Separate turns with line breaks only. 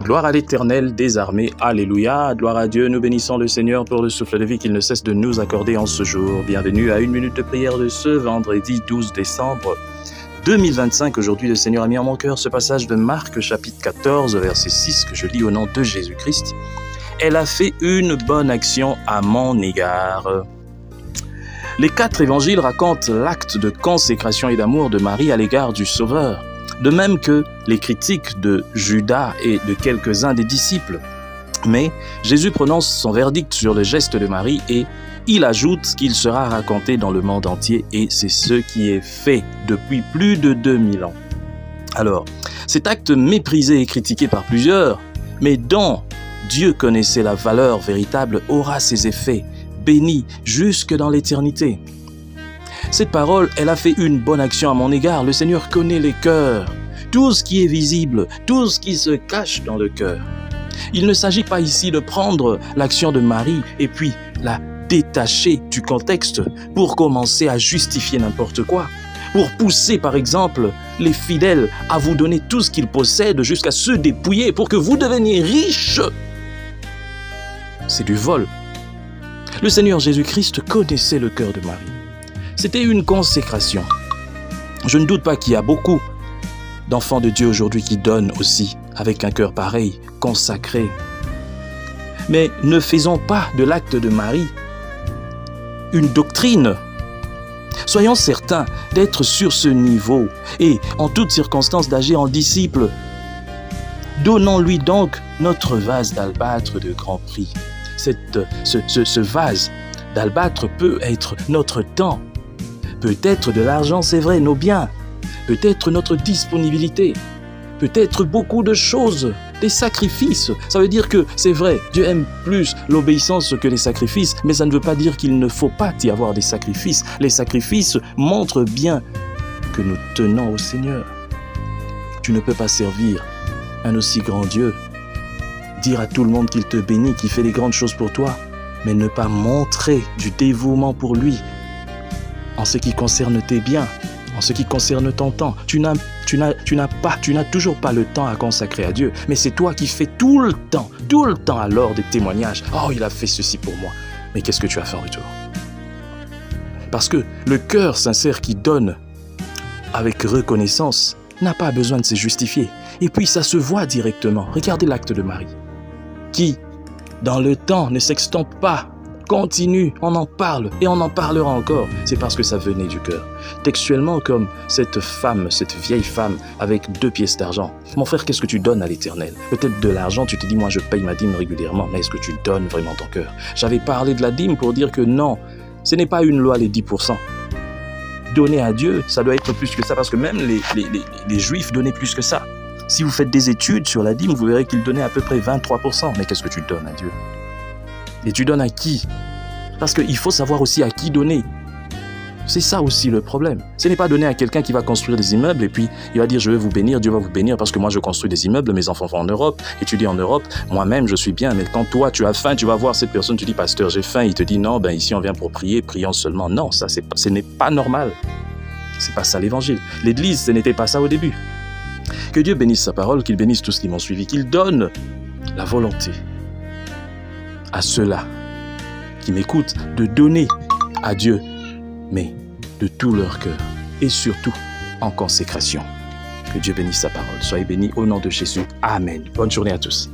Gloire à l'Éternel des armées, alléluia, gloire à Dieu, nous bénissons le Seigneur pour le souffle de vie qu'il ne cesse de nous accorder en ce jour. Bienvenue à une minute de prière de ce vendredi 12 décembre 2025. Aujourd'hui, le Seigneur a mis en mon cœur ce passage de Marc, chapitre 14, verset 6, que je lis au nom de Jésus-Christ. Elle a fait une bonne action à mon égard. Les 4 évangiles racontent l'acte de consécration et d'amour de Marie à l'égard du Sauveur, de même que les critiques de Judas et de quelques-uns des disciples. Mais Jésus prononce son verdict sur le geste de Marie et il ajoute qu'il sera raconté dans le monde entier et c'est ce qui est fait depuis plus de 2000 ans. Alors, cet acte méprisé et critiqué par plusieurs, mais dont Dieu connaissait la valeur véritable, aura ses effets, bénis jusque dans l'éternité. Cette parole, elle a fait une bonne action à mon égard. Le Seigneur connaît les cœurs, tout ce qui est visible, tout ce qui se cache dans le cœur. Il ne s'agit pas ici de prendre l'action de Marie et puis la détacher du contexte pour commencer à justifier n'importe quoi, pour pousser par exemple les fidèles à vous donner tout ce qu'ils possèdent jusqu'à se dépouiller pour que vous deveniez riches. C'est du vol. Le Seigneur Jésus-Christ connaissait le cœur de Marie. C'était une consécration. Je ne doute pas qu'il y a beaucoup d'enfants de Dieu aujourd'hui qui donnent aussi avec un cœur pareil, consacré. Mais ne faisons pas de l'acte de Marie une doctrine. Soyons certains d'être sur ce niveau et en toutes circonstances d'agir en disciples. Donnons-lui donc notre vase d'albâtre de grand prix. Ce vase d'albâtre peut être notre temps, peut-être de l'argent, c'est vrai, nos biens, peut-être notre disponibilité, peut-être beaucoup de choses, des sacrifices. Ça veut dire que c'est vrai, Dieu aime plus l'obéissance que les sacrifices, mais ça ne veut pas dire qu'il ne faut pas y avoir des sacrifices. Les sacrifices montrent bien que nous tenons au Seigneur. Tu ne peux pas servir un aussi grand Dieu, dire à tout le monde qu'il te bénit, qu'il fait des grandes choses pour toi, mais ne pas montrer du dévouement pour lui en ce qui concerne tes biens, en ce qui concerne ton temps. Tu n'as toujours pas le temps à consacrer à Dieu, mais c'est toi qui fais tout le temps alors des témoignages. Oh, il a fait ceci pour moi. Mais qu'est-ce que tu as fait en retour? Parce que le cœur sincère qui donne avec reconnaissance n'a pas besoin de se justifier. Et puis ça se voit directement. Regardez l'acte de Marie, qui, dans le temps, ne s'extompe pas, continue, on en parle et on en parlera encore. C'est parce que ça venait du cœur. Textuellement, comme cette femme, cette vieille femme avec 2 pièces d'argent. Mon frère, qu'est-ce que tu donnes à l'Éternel? Peut-être de l'argent, tu te dis, moi je paye ma dîme régulièrement, mais est-ce que tu donnes vraiment ton cœur? J'avais parlé de la dîme pour dire que non, ce n'est pas une loi les 10%. Donner à Dieu, ça doit être plus que ça, parce que même les Juifs donnaient plus que ça. Si vous faites des études sur la dîme, vous verrez qu'ils donnaient à peu près 23%. Mais qu'est-ce que tu donnes à Dieu? Et tu donnes à qui? Parce qu'il faut savoir aussi à qui donner. C'est ça aussi le problème. Ce n'est pas donner à quelqu'un qui va construire des immeubles et puis il va dire je vais vous bénir, Dieu va vous bénir parce que moi je construis des immeubles, mes enfants vont en Europe, étudient en Europe, moi-même je suis bien. Mais quand toi tu as faim, tu vas voir cette personne, tu dis pasteur j'ai faim, il te dit non, ici on vient pour prier, prions seulement. Non, ça ce n'est pas normal. C'est pas ça l'évangile. L'église, ce n'était pas ça au début. Que Dieu bénisse sa parole, qu'il bénisse tous ceux qui m'ont suivi, qu'il donne la volonté à ceux-là qui m'écoutent de donner à Dieu, mais de tout leur cœur et surtout en consécration. Que Dieu bénisse sa parole. Soyez bénis au nom de Jésus. Amen. Bonne journée à tous.